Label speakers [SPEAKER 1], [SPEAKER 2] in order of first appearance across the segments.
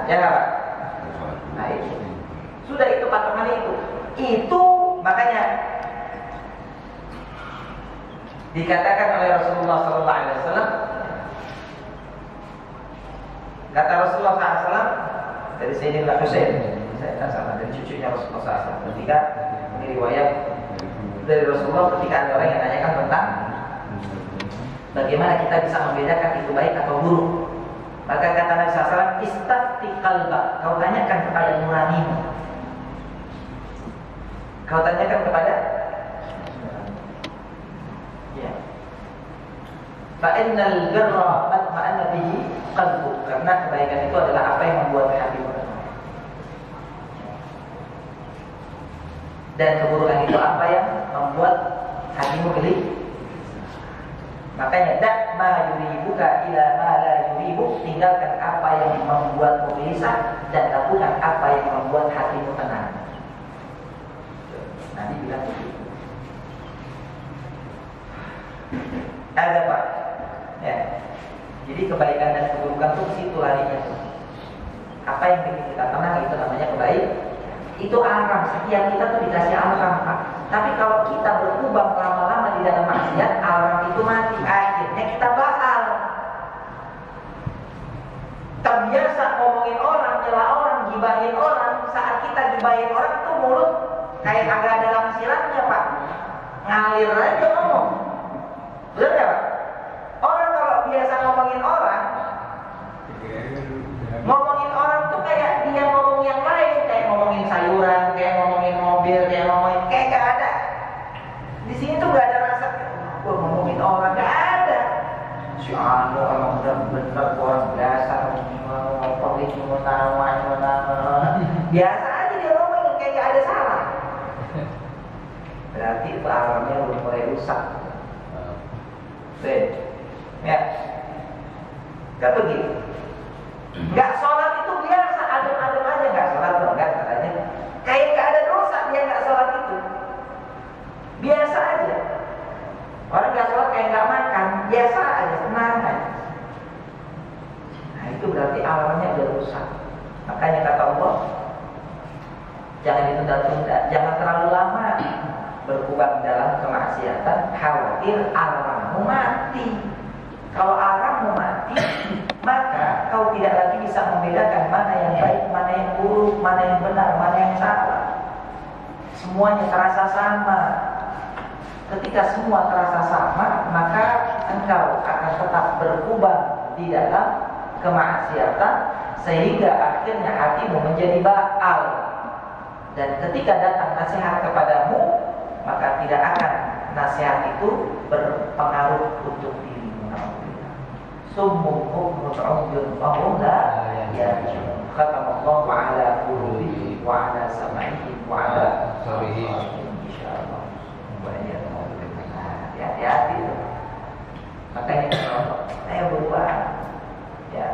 [SPEAKER 1] ya nggak Pak? Nah itu sudah, itu patokannya itu makanya dikatakan oleh Rasulullah SAW. Kata Rasulullah SAW dari Sayyidina Husain, saya tak salah, dari cucunya Rasulullah SAW. Ketika ini riwayat dari Rasulullah, ketika ada orang yang nanyakan tentang bagaimana kita bisa membedakan itu baik atau buruk, maka kata Nabi SAW, istafti qalbak, kau tanyakan kepada nuranimu. Kau tanyakan kepada ya. Fa'innal birra matma'anna bihi qalbuk, karena kebaikan itu adalah apa yang membuat hatimu tenang. Dan keburukan itu apa yang membuat hatimu geli. Makanya dak ma yuribuka ila ma la yuribuk, tinggalkan apa yang membuatmu gelisah dan lakukan apa yang membuat hatimu tenang. Nabi bilang begitu. Ada Pak, ya. Jadi kebaikan dan keburukan tuh situ larinya tuh. Apa yang bikin kita tenang itu namanya kebaik. Itu alarm, setiap kita tuh dikasih alarm Pak. Tapi kalau kita berkubang lama-lama di dalam maksiat, alarm itu mati. Akhirnya kita batal. Terbiasa ngomongin orang, nyela orang, gibahin orang. Saat kita gibahin orang tuh mulut kayak agak ada lamsirannya Pak. Ngalir aja ngomong. Betul nggak Pak? Orang kalau biasa ngomongin orang tuh kayak dia ngomong yang lain, kayak ngomongin sayuran, kayak ngomongin mobil, kayak ngomongin gak ada. Di sini tuh gak ada rasa ngomongin orang, gak ada. Si Anu emang udah bener orang biasa ngomongin biasa aja dia ngomongin kayak gak ada salah. Berarti itu alamnya udah mulai rusak. Ya, gak begitu. Gak sholat itu biasa, adem-adem aja. Gak sholat dong, gak katanya. Kayak gak ada dosa dia gak sholat itu. Biasa aja. Orang gak sholat kayak gak makan, biasa aja, tenang aja. Nah itu berarti alamnya udah rusak. Makanya kata Allah, jangan ditunda-tunda, jangan terlalu lama berkubang dalam kemaksiatan, khawatir alammu mati. Kalau alammu mati, maka kau tidak lagi bisa membedakan mana yang baik, mana yang buruk, mana yang benar, mana yang salah. Semuanya terasa sama. Ketika semua terasa sama, maka engkau akan tetap berkubang di dalam kemaksiatan, sehingga akhirnya hatimu menjadi baal. Dan ketika datang nasihat kepadamu, maka tidak akan nasihat itu berpengaruh untuk dirimu. Summum bukmun umyun fahum la yarji'un. Khatamallahu ala qulubihim wa ala sam'ihim wa ala absarihim. Insyaallah. Hati-hati itu. Makanya saya berubah. Ya,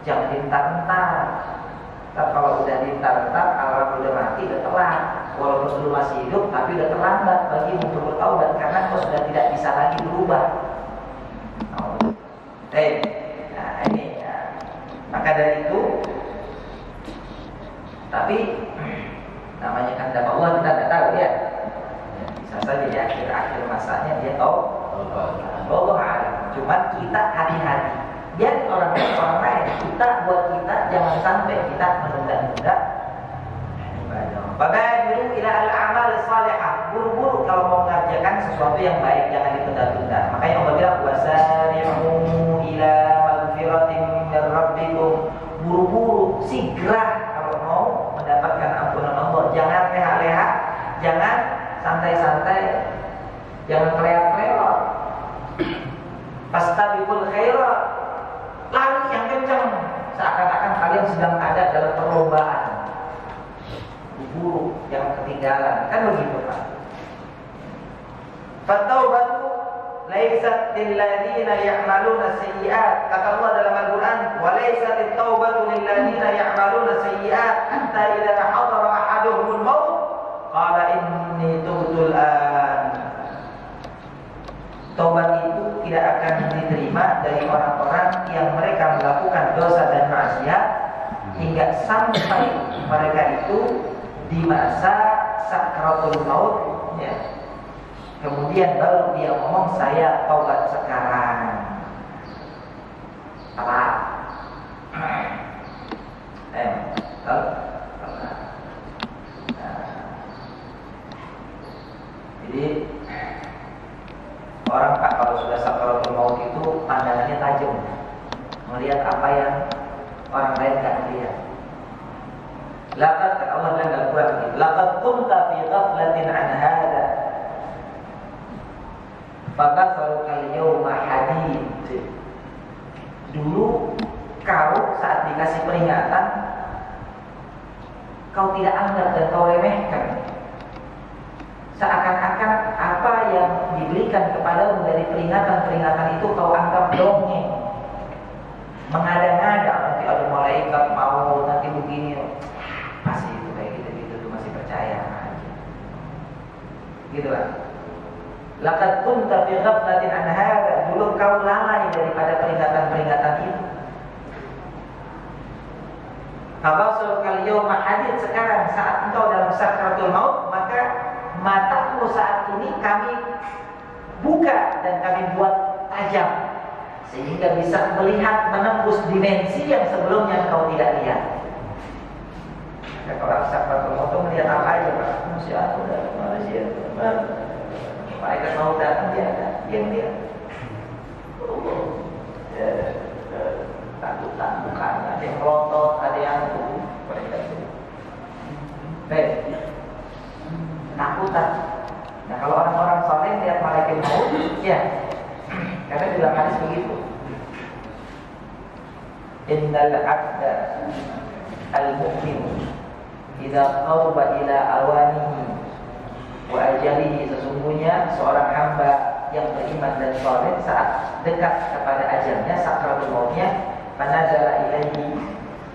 [SPEAKER 1] jangan dientar-entar. Kalau udah dientar-entar, alarm udah mati, udah telat. Walaupun belum masih hidup, tapi udah terlambat bagi untuk bertaubat karena kau sudah tidak bisa lagi berubah. Nah ini ya. Maka dari itu, tapi namanya kehendak Allah kita tidak tahu ya. Bisa saja di akhir-akhir masanya dia tahu. Allah alam. Cuma kita hati-hati. Biar orang lain, buat kita jangan sampai kita menunda-nunda ibadah. Babadiru ila al-amal salihah. Buru-buru kalau mau mengerjakan sesuatu yang baik, jangan ditunda-tunda. Makanya Allah bilang wasari'u ila magfiratin min rabbikum. Buru-buru, segera kalau mau mendapatkan ampunan Allah. Jangan leha-leha, jangan santai-santai, jangan kelewat-kelewat. Fastabiqul khairat, lari yang kencang, seakan-akan kalian sedang ada dalam perlombaan. Buru, jangan ketinggalan, kan begitu Pak. Fattaubatu laysat lil ladzina ya'maluna sayyi'at. Kata Allah dalam Al-Qur'an, wa laysat at-taubatu lil ladzina ya'maluna sayyi'at hatta idza hadara ahaduhumul maut qala inni tubtu al-an. Taubat itu tidak akan diterima dari orang-orang yang mereka melakukan dosa dan maksiat hingga sampai mereka itu di masa sakratul maut, ya. Kemudian baru dia ngomong, saya taubat sekarang. Apa? Jadi orang Pak kalau sudah sakratul maut itu pandangannya tajam, melihat apa yang orang lain tak lihat. Laqad Allah bilang dalam Quran ini, laqad kunta fi ghaflatin an hadza fabasaruka al-yawma hadid. Dulu kau saat dikasih peringatan kau tidak anggap dan kau remehkan. Seakan-akan apa yang diberikan kepadamu dari peringatan-peringatan itu kau anggap dongeng, mengada-ngada. Nanti ada malaikat mau nanti begini, masih itu kayak gitu tuh masih percaya aja. Gitu lah. Laqad kunta fi ghaflatin an hadza, dulu kau lalai daripada peringatan-peringatan itu. Fabasul kal yauma hadid, sekarang saat engkau dalam sakratul maut, maka matamu saat ini kami buka dan kami buat tajam sehingga bisa melihat menembus dimensi yang sebelumnya kau tidak lihat. Kalau sakratul maut melihat apa aja, Pak? Manusia, malaikat mau datang dia ada, yang dia takutan mukanya, ada yang melotot, ada yang baik, takutan. Nah kalau orang-orang saleh lihat malaikat maut, ya, karena di dalam hadis begitu. Innal abda al-mu'min idza qaraba ila awanihi wa ajalihi, sesungguhnya seorang hamba yang beriman dan saleh saat dekat kepada ajalnya, sakratul mautnya, panazala ilaihi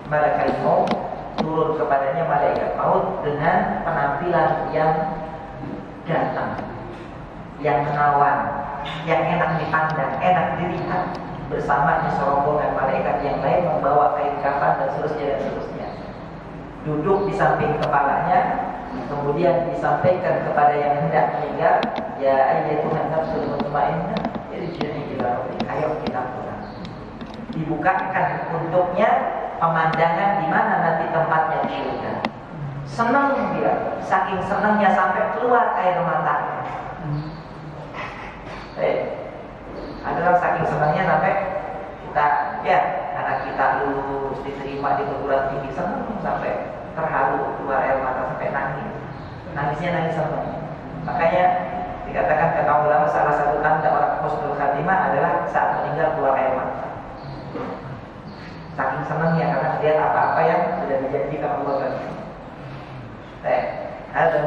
[SPEAKER 1] malakal maut, turun kepadanya malaikat maut dengan penampilan yang ganteng, yang menawan, yang enak dipandang, enak dilihat, bersama serombongan malaikat yang lain membawa kain kafan dan seterusnya. Duduk di samping kepalanya, kemudian disampaikan kepada yang hendak meninggal, ya ayyatuhan nafsul mutmainnah, irji'i ila rabbik, ayo kita pulang. Dibukakan untuknya pemandangan di mana nanti tempatnya di surga. Senang dia, saking senangnya sampai keluar air matanya. Adalah saking senangnya sampai kita, ya, anak kita lulus diterima di perguruan tinggi, senang sampai terharu keluar air mata sampai nangis. Nangisnya nangis senang. Makanya dikatakan kata ulama salah satu tanda orang husnul khatimah adalah saat meninggal keluar air mata. Saking senangnya karena melihat apa-apa yang sudah dijanjikan Allah tadi. Ada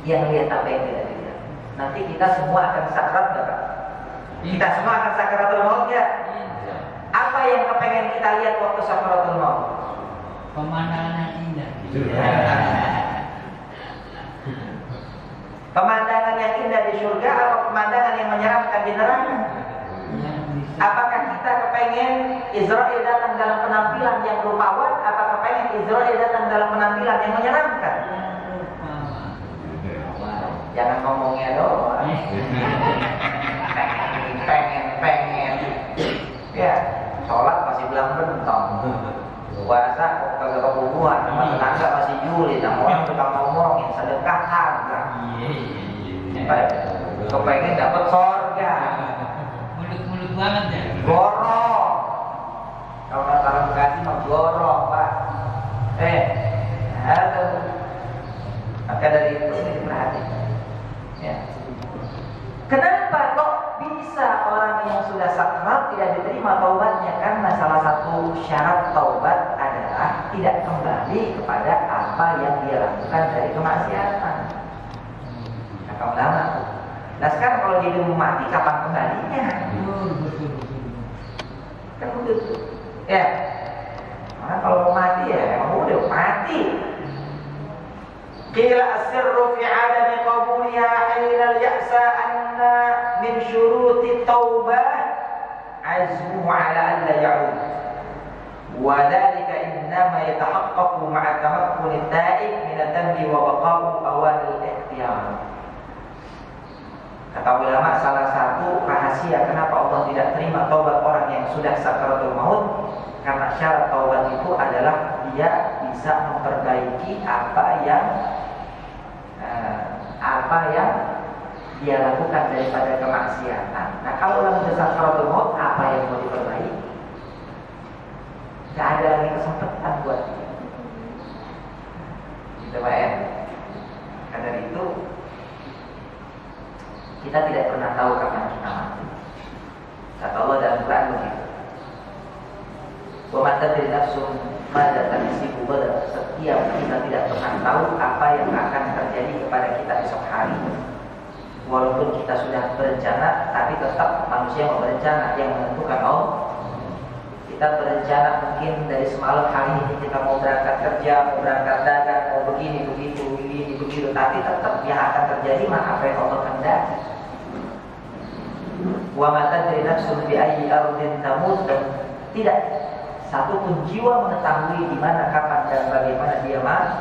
[SPEAKER 1] yang lihat apa yang tidak dilihat. Nanti kita semua akan sakrat, Bapak. Kita semua akan sakratul maut ya. Apa yang kepengen kita lihat waktu sakratul maut?
[SPEAKER 2] Pemandangan yang indah.
[SPEAKER 1] Pemandangan yang indah di surga atau pemandangan yang menyeramkan di neraka? Apakah kita kepengen Israel datang dalam penampilan yang rupawan? Apakah kepengen Israel datang dalam penampilan yang menyeramkan? Jangan ngomongnya doang. pengen. Ya, sholat masih bilang bentong. Puasa kagak kebubuhan, sama tetangga masih julid, sama orang tukang ngomongin sedekah kagak. Kepengen dapat surga.
[SPEAKER 2] Mulut banget ya.
[SPEAKER 1] Gorong. Kalau kata Bekasi mah gorong, Pak. Aduh. Maka dari itu ini diperhatikan. Ya. Kenapa kok bisa orang yang sudah sakrat tidak diterima taubatnya? Karena salah satu syarat taubat adalah tidak kembali kepada apa yang dia lakukan dari kemaksiatan. Kata ulama. Nah sekarang kalau dia belum mati, kapan kembalinya? Kan begitu. Ya. Karena kalau mau mati ya emang udah mati. Qila asirru fi adami qabuliha illa al-ya'sa anna min syuruti taubah azmu ala an la ya'ud. Wa dzalika innama yatahaqqaqu ma'a tamakkuni at-ta'ib min ad-dambi wa baqa'u awalil ikhtiyar. Kata ulama, salah satu rahasia kenapa Allah tidak terima taubat orang yang sudah sakaratul maut, karena syarat taubat itu adalah dia bisa memperbaiki apa yang dia lakukan daripada kemaksiatan. Nah, kalau orang sudah sakaratul maut, apa yang mau diperbaiki? Gak ada lagi kesempatan buat dia. Gitu Pak ya. Karena itu kita tidak pernah tahu kapan kita mati. Kata Allah dalam Quran begitu. Wa ma tadri nafsun madza taksibu ghadan. Setiap kita tidak pernah tahu apa yang akan terjadi kepada kita esok hari. Walaupun kita sudah berencana, tapi tetap manusia yang berencana, yang menentukan Allah. Kita berencana mungkin dari semalam hari ini kita mau berangkat kerja, mau berangkat dagang, mau begini, begitu. Tapi tetap yang akan terjadi apa yang Allah kehendaki. Wa ma tadri nafsun bi ayyi ardin tamut, dan tidak satu pun jiwa mengetahui di mana, kapan dan bagaimana dia mati.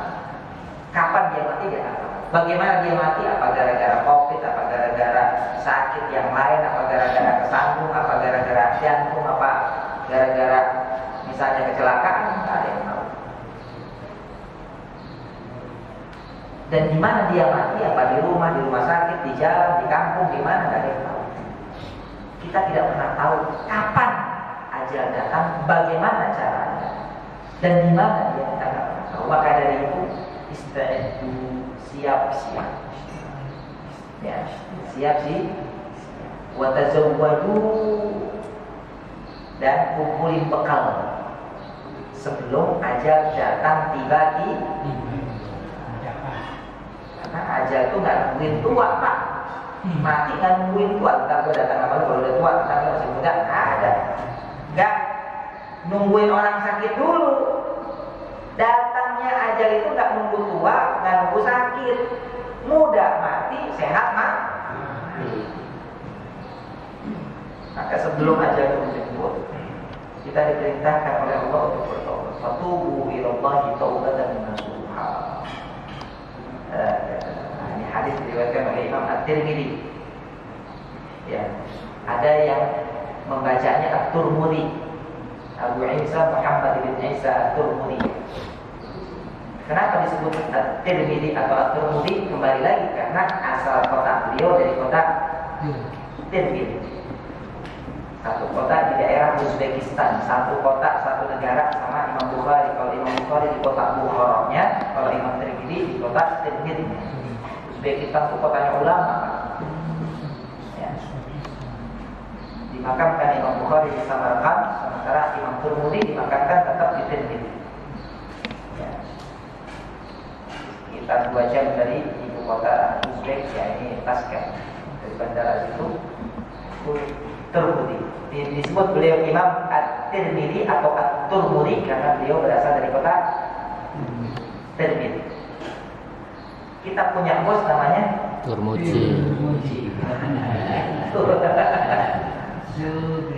[SPEAKER 1] Kapan dia mati dia tahu. Bagaimana dia mati? Apa gara-gara Covid, apa gara-gara sakit yang lain, apa gara-gara kesandung, apa gara-gara jantung, apa gara-gara misalnya kecelakaan, tidak ada yang tahu. Dan di mana dia mati? Apa di rumah sakit, di jalan, di kampung, di mana, tidak ada yang tahu. Kita tidak pernah tahu kapan ajal datang, bagaimana caranya, dan di mana dia, kita tidak pernah tahu. Maka dari itu istaidu, siap-siap, ya, siap-siap, wa tazawwadu, dan kumpulin bekal sebelum ajal datang tiba di. Karena ajal itu nggak nungguin tua Pak, mati nggak nungguin tua. Ntar gue datang apa kalau udah tua, ntar gue masih muda, nggak ada. Nggak nungguin orang sakit dulu. Datangnya ajal itu nggak nunggu tua, nggak nunggu sakit. Muda mati, sehat mati. Maka sebelum ajal itu menjemput, kita diperintahkan oleh Allah untuk bertobat. Fatubu ilallahi taubatan nasuha. Ini hadis diriwayatkan oleh Imam At-Tirmidzi. Ya, ada yang membacanya At-Turmudi, Abu Isa Muhammad bin Isa At-Turmudi. Kenapa disebut At-Tirmidzi atau At-Turmudi? Kembali lagi karena asal kota beliau dari kota Tirmidzi. Satu kota di daerah Uzbekistan, satu kota, satu negara sama Imam Bukhari. Kalau Imam Bukhari di kota Bukharanya, kalau Imam Tirmidzi di kota Tirmidzi. Uzbekistan itu kotanya ulama. Ya. Dimakamkan Imam Bukhari di Samarkand, sementara Imam Tirmidzi dimakamkan tetap di Tirmidzi. Ya. Sekitar 2 jam dari ibu kota Uzbek, ya ini Tashkent, dari bandara itu Turmudi. Disebut beliau Imam At-Tirmidzi atau At-Turmudi karena beliau berasal dari kota Tirmidzi. Kita punya bos namanya
[SPEAKER 3] Turmudi.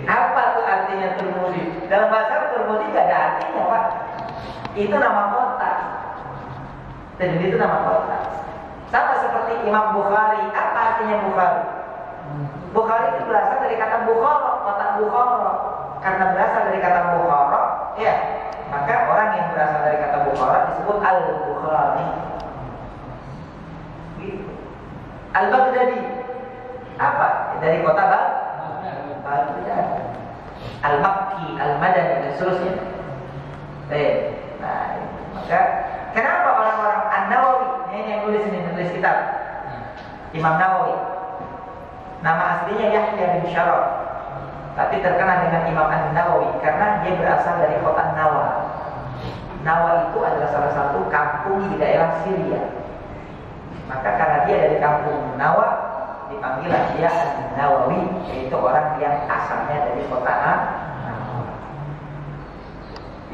[SPEAKER 1] Apa tuh artinya Turmudi? Dalam bahasa Turmudi gak ada artinya Pak. Itu nama kota. Tirmidzi itu nama kota. Sama seperti Imam Bukhari. Apa artinya Bukhari? Bukhari itu berasal dari kata Bukhara, kota Bukhara. Karena berasal dari kata Bukhara, ya, maka orang yang berasal dari kata Bukhara disebut Al-Bukhari. Gitu. Al-Baghdadi apa? Dari kota Baghdad. Al-Makki, Al-Madani dan seterusnya. Nah, maka kenapa orang-orang An-Nawawi, ini yang nulis kitab Imam Nawawi. Nama aslinya Yahya bin Syaraf, tapi terkenal dengan Imam An-Nawawi karena dia berasal dari kota Nawa. Nawa itu adalah salah satu kampung di daerah Syria. Maka karena dia dari kampung Nawa, dipanggil dia An-Nawawi, yaitu orang yang asalnya dari kota Nawa.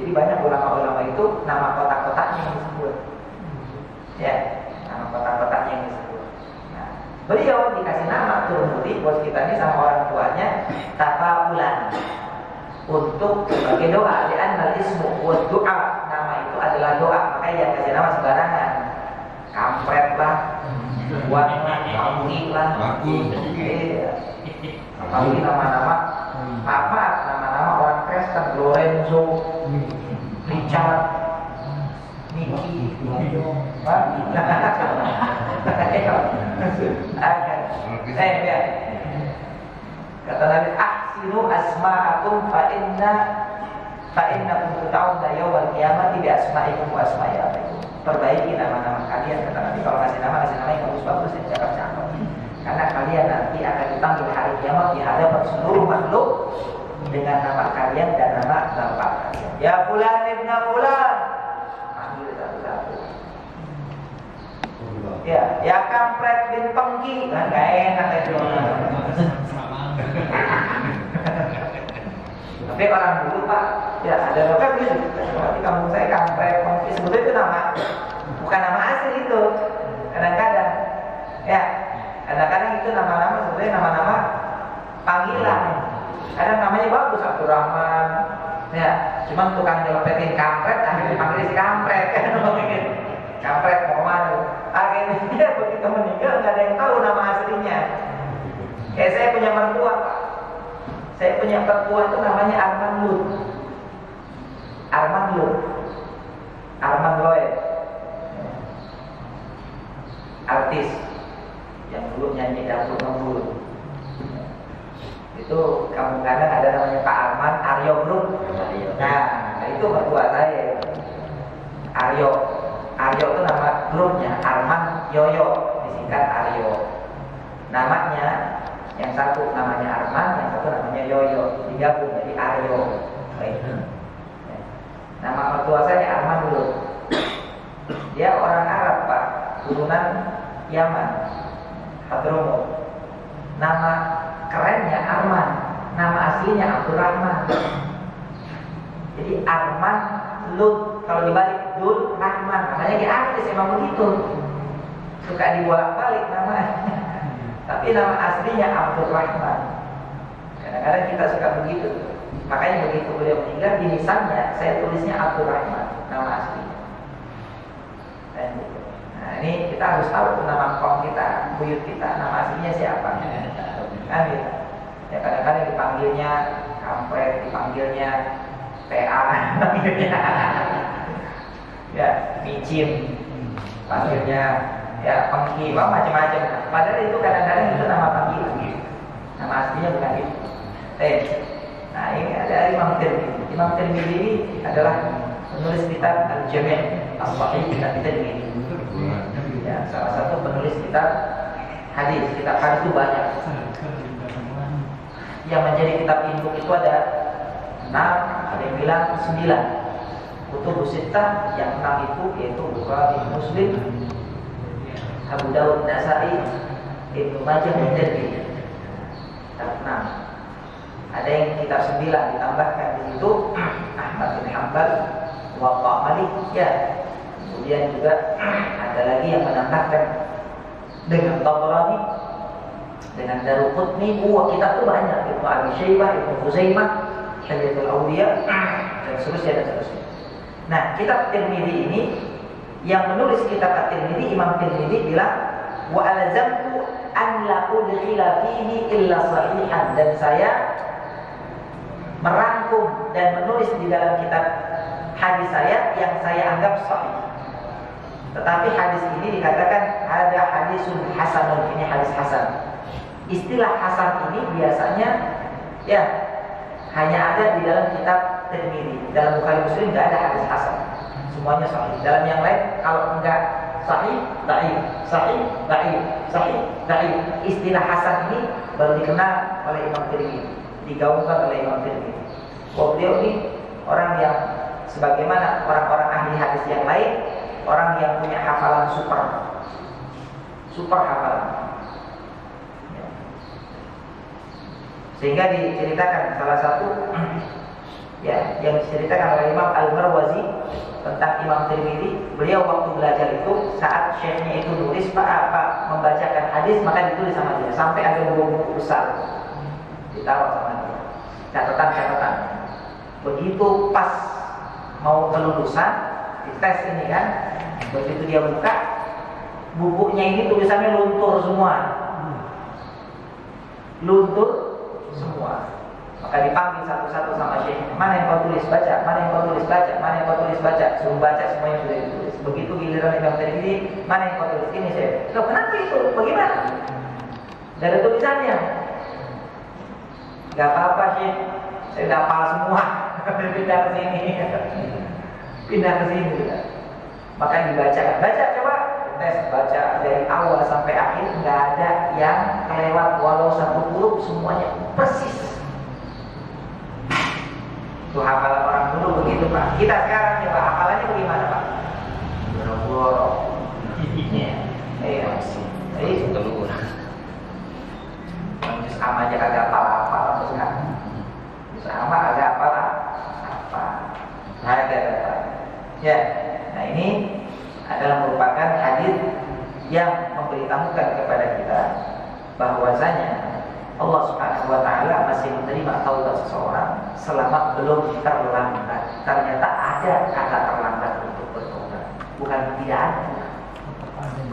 [SPEAKER 1] Jadi banyak ulama-ulama itu nama kota-kotanya yang disebut. Ya, nama kota-kotanya yang disebut. Beliau dikasih nama Turmudi, bos kita ini sama orang tuanya Tafaulan. untuk sebagai doa. Li'anna al-ismu wa doa, nama itu adalah doa, makanya jangan kasih nama sembarangan. Kampret lah, buat lah, bangki lah, apalagi nama-nama nama-nama orang Kristen, Lorenzo, Richard, Niki, ya. Kata Nabi, ahsinu asma'akum fa innakum tuta'una yawmal qiyamati bi asma'ikum wa asma'i abikum. Perbaiki nama-nama kalian, kata Nabi. Kalau kasih nama yang bagus-bagus, yang cakep-cakep. Karena kalian nanti akan dipanggil hari kiamat di hadapan seluruh makhluk dengan nama kalian dan nama bapak kalian. Ya fulan ibn fulan. Panggil satu-satu. Ya kampret bin pengki. Kan gak enak itu. Tapi orang dulu Pak, ya ada dokter gitu. Di kampung saya kampret pengki, sebetulnya itu nama, bukan nama asli itu. Kadang-kadang, ya. Kadang-kadang itu nama-nama sebenarnya nama-nama panggilan. Kadang namanya bagus, Abdurrahman. Ya, cuma tukang nyelepetin kampret, akhirnya dipanggil si kampret kan, mungkin kampret mau mana? Akhirnya dia begitu meninggal nggak ada yang tahu nama aslinya. Kayak saya punya mertua, Pak. Saya punya mertua itu namanya Arman Lut. Arman Lloyd, artis yang dulu nyanyi dapur ngembul. Itu kamu kadang ada namanya Pak Arman, Aryo Group. Nah itu mertua saya. Aryo itu nama grupnya, Arman Yoyo, disingkat Aryo. Namanya yang satu namanya Arman, yang satu namanya Yoyo, digabung jadi Aryo. Nama mertua saya Arman dulu. Dia orang Arab Pak, turunan Yaman, Hadramut. Nama kerennya Arman, nama aslinya Abdurrahman. Jadi Arman Lut, kalau dibalik Dul Rahman, makanya dia artis emang begitu. Suka dibolak-balik namanya. Tapi nama aslinya Abdurrahman. Kadang-kadang kita suka begitu. Makanya begitu beliau meninggal, di nisannya saya tulisnya Abdurrahman, nama aslinya. Nah ini kita harus tahu nama kaum kita, buyut kita, nama aslinya siapa. Kan gitu. Ya kadang-kadang dipanggilnya kampret, dipanggilnya PA, panggilnya ya micin, panggilnya ya pengki, macam-macam. Padahal itu kadang-kadang itu nama panggilan, nama aslinya bukan itu. Nah ini ada Imam Tirmidzi. Imam Tirmidzi ini adalah penulis kitab Al-Jami' As-Sahih, kitab Tirmidzi. Ya, salah satu penulis kitab hadis. Kitab hadis itu banyak. Yang menjadi kitab induk itu ada 6, ada yang bilang 9. Kutubus Sittah, yang 6 itu yaitu Bukhari, Muslim, Abu Dawud, Nasa'i, Ibnu Majah, dan Tirmidzi. Kitab 6. Ada yang kitab 9 ditambahkan di situ Ahmad bin Hanbal, Muwatta Malik, ya. Kemudian juga ada lagi yang menambahkan dengan Tabrani, dengan Daruqutni. Kitab itu banyak. Ibnu Abi Syaibah, Ibnu Khuzaimah, Hilyatul Awliya, dan seterusnya. Nah, kitab Tirmidzi ini, yang menulis kitab At-Tirmidzi, Imam Tirmidzi bilang, wa alzamtu an la udkhila fihi illa sahihan, dan saya merangkum dan menulis di dalam kitab hadis saya yang saya anggap sahih. Tetapi hadis ini dikatakan ada hadisun hasanun, ini hadis hasan. Istilah hasan ini biasanya ya hanya ada di dalam kitab Tirmidzi. Dalam Bukhari Muslim tidak ada hadis hasan. Semuanya sahih. Dalam yang lain kalau enggak sahih, dhaif, sahih, dhaif, sahih, dhaif. Istilah hasan ini baru dikenal oleh Imam Tirmidzi, digaungkan oleh Imam Tirmidzi. Beliau ini orang yang sebagaimana orang-orang ahli hadis yang lain, orang yang punya hafalan super hafalan. Sehingga diceritakan salah satu ya yang diceritakan oleh Imam Al-Marwazi tentang Imam Tirmidzi, beliau waktu belajar itu saat syekhnya itu nulis apa membacakan hadis, maka ditulis sama dia sampai ada 2 buku besar ditaruh sama dia, catatan-catatan. Begitu pas mau kelulusan, dites ini kan, begitu dia buka, bukunya ini tulisannya luntur semua. Luntur semua. Maka dipanggil satu-satu sama syekh. Mana yang kau tulis baca? Mana yang kau tulis baca? Mana yang kau tulis baca? Suruh baca semua yang sudah ditulis. Begitu giliran Imam Tirmidzi, mana yang kau tulis? Ini syekh. Loh, kenapa itu? Bagaimana? Dari tulisannya. Gak apa-apa syekh. Saya udah hafal semua. Pindah ke sini. Pindah ke sini. Maka dibaca. Baca coba. Tes baca dari awal sampai akhir, nggak ada yang kelewat walau satu huruf, semuanya persis. Itu hafalan orang dulu begitu Pak. Kita sekarang coba hafalannya bagaimana Pak? Boro-boro. Iya. Jadi dulu. Juz amma aja kagak apa-apa terus kan. Juz amma agak apa? Nah, ada. Ya. Nah, ini adalah merupakan hadis yang memberitahukan kepada kita bahwasanya Allah Subhanahu wa taala masih menerima taubat seseorang selama belum terlambat. Ternyata ada kata terlambat untuk bertobat. Bukan tidak ada.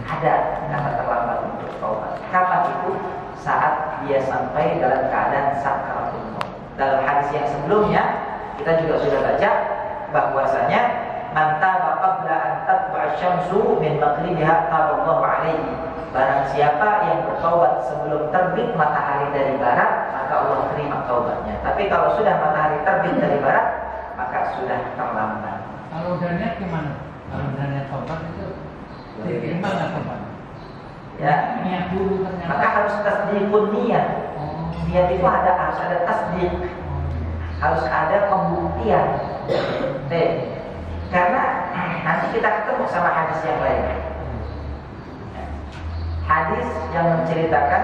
[SPEAKER 1] Ada kata terlambat untuk taubat. Kapan itu? Saat dia sampai dalam keadaan sakaratul maut. Dalam hadis yang sebelumnya kita juga sudah baca bahwasanya man taba qabla an tatlu'a asy-syamsu min maghribiha taballahu alaihi. Barang siapa yang bertaubat sebelum terbit matahari dari barat, maka Allah terima taubatnya. Tapi kalau sudah matahari terbit dari barat, maka sudah terlambat.
[SPEAKER 2] Kalau udah niat gimana? Kalau udah niat taubat itu gimana taubat?
[SPEAKER 1] Ya,
[SPEAKER 2] niat dulu ternyata.
[SPEAKER 1] maka harus tasdiqun niat. Niat itu harus ada tasdiq. Harus ada pembuktian. Karena nanti kita ketemu sama hadis yang lain. Hadis yang menceritakan,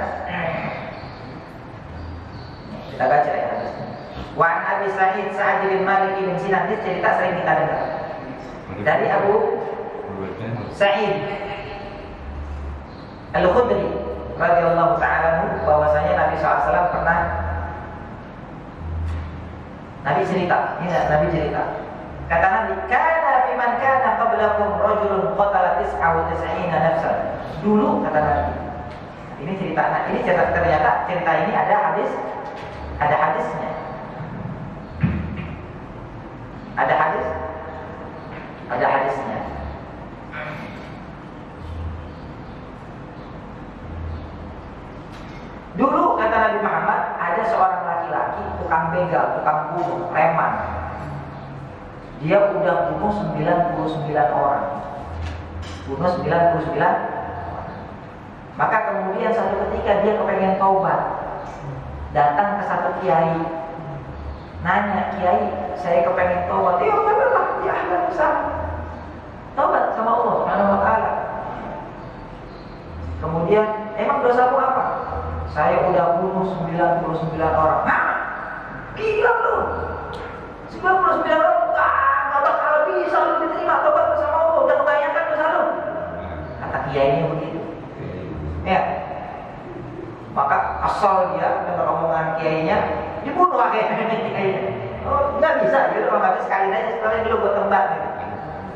[SPEAKER 1] kita baca ya hadisnya. Wa an Abi Sa'id bin Malik bin Sinan, hadis cerita sering kita dengar. Dari Abu Sa'id Al-Khudri radhiyallahu ta'ala bahwasanya Nabi SAW pernah Nabi cerita. Kata Nabi, kana fi man kana qablakum rajulun qatala 99 nafsan. Dulu kata Nabi. Ini cerita. Nah, ini ternyata cerita ini ada hadisnya. Ada hadisnya. Dulu kata Nabi Muhammad, ada seorang laki-laki tukang begal, tukang bunuh, preman. Dia udah bunuh 99 orang. Bunuh 99 orang. Maka kemudian satu ketika dia kepengen taubat. Datang ke satu kiai. Nanya, "Kiai, saya kepengen taubat." "Ya, taubatlah, ya ahlan besar." Taubat sama Allah Subhanahu wa taala. Kemudian, "Emang dosamu apa?" "Saya udah bunuh 99 orang." "Hah? Gila lu. 99 orang kalau bisa lu diterima tobat bersama Allah, udah kebanyakan dosa lu. Kata kiainya begitu. Ya. Maka asal dia dengar omongan kiainya, dibunuh akhirnya kiainya. Oh, nggak bisa, gitu. Kalau nggak bisa sekali aja sekalian dulu buat tempat. Gitu.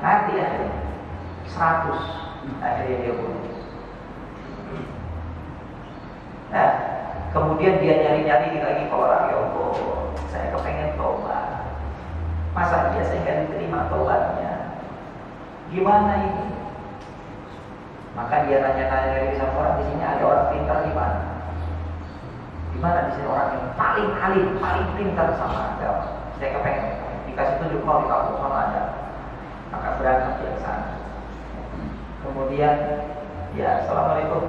[SPEAKER 1] Nanti akhirnya 100 akhirnya dia bunuh. Nah, kemudian dia nyari-nyari lagi ke orang, "Ya Allah, saya kepengen tobat. Masa dia saya nggak diterima taubatnya? Gimana ini?" Maka dia tanya-tanya lagi sama orang, "Di sini ada orang pintar di mana? Di mana di sini orang yang paling alim, paling pintar sama agama? Saya kepengen." Dikasih tunjuk di kampung sana ada. Maka berangkat dia ke sana. Kemudian, ya, assalamualaikum.